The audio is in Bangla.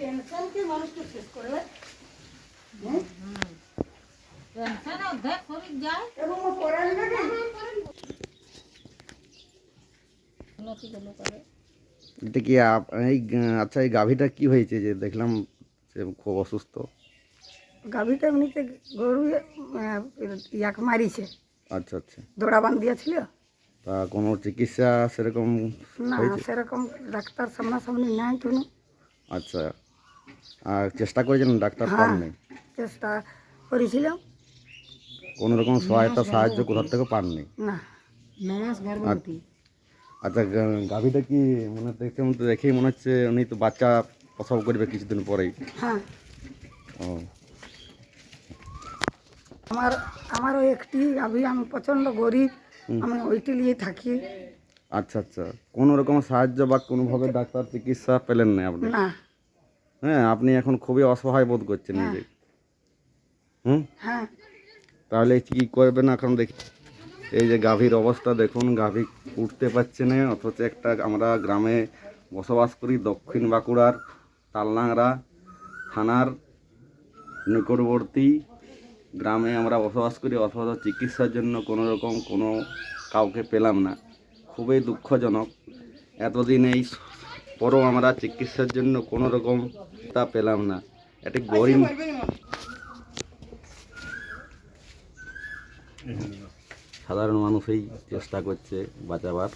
টেনশন কি মানুষকে শেষ করবে। হ্যাঁ টেনশন অর্ধেক শরীর যায় এবং পড়ান না উন্নতি গুলো করে। এটা কি এই আচ্ছা এই গাভীটা কি হয়েছে যে দেখলাম যে খুব অসুস্থ? গাভীটা এমনিতে গরু ইয়াকে মারিছে। আচ্ছা আচ্ছা, দৌড়া বাঁধ দিয়েছিল। তা কোনো চিকিৎসা সেরকম না হয়েছে? সেরকম ডাক্তার সামনাসামনি নাই কোনো। আচ্ছা, আর চেষ্টা করেছেন, ডাক্তার হ্যাঁ পাননি? চেষ্টা করেছিলাম। কোনো রকম সহায়তা সাহায্য কোথা থেকে পাননি? না 9 মাস গর্ভবতী। আচ্ছা, গাভীটা কি মানে দেখেই মনে হচ্ছে উনি তো বাচ্চা প্রসব করবে কিছুদিন পরেই। হ্যাঁ ও আমারও একটি গাভী, আমি প্রচণ্ড গরিব, আমি ওইটি নিয়ে থাকি। আচ্ছা আচ্ছা, কোনো রকম সাহায্য বা কোনোভাবে ডাক্তার চিকিৎসা পেলেন না আপনি? না। হ্যাঁ, আপনি এখন খুবই অসহায় বোধ করছেন হ্যাঁ। নিজে। হুম, হ্যাঁ তাহলে কি করবেন এখন দেখি? এই যে গাভীর অবস্থা দেখুন, গাভী উঠতে পারছে না, অথচ একটা আমরা গ্রামে বসবাস করি, দক্ষিণ বাঁকুড়ার তালনাংরা থানার নিকটবর্তী গ্রামে আমরা বসবাস করি, অথচ চিকিৎসার জন্য কোনো রকম কোনো কাউকে পেলাম না। খুবই দুঃখজনক। এতদিন এই পরও আমরা চিকিৎসার জন্য কোনো রকম তা পেলাম না। এটি গরিব সাধারণ মানুষই চেষ্টা করছে বাঁচাবার।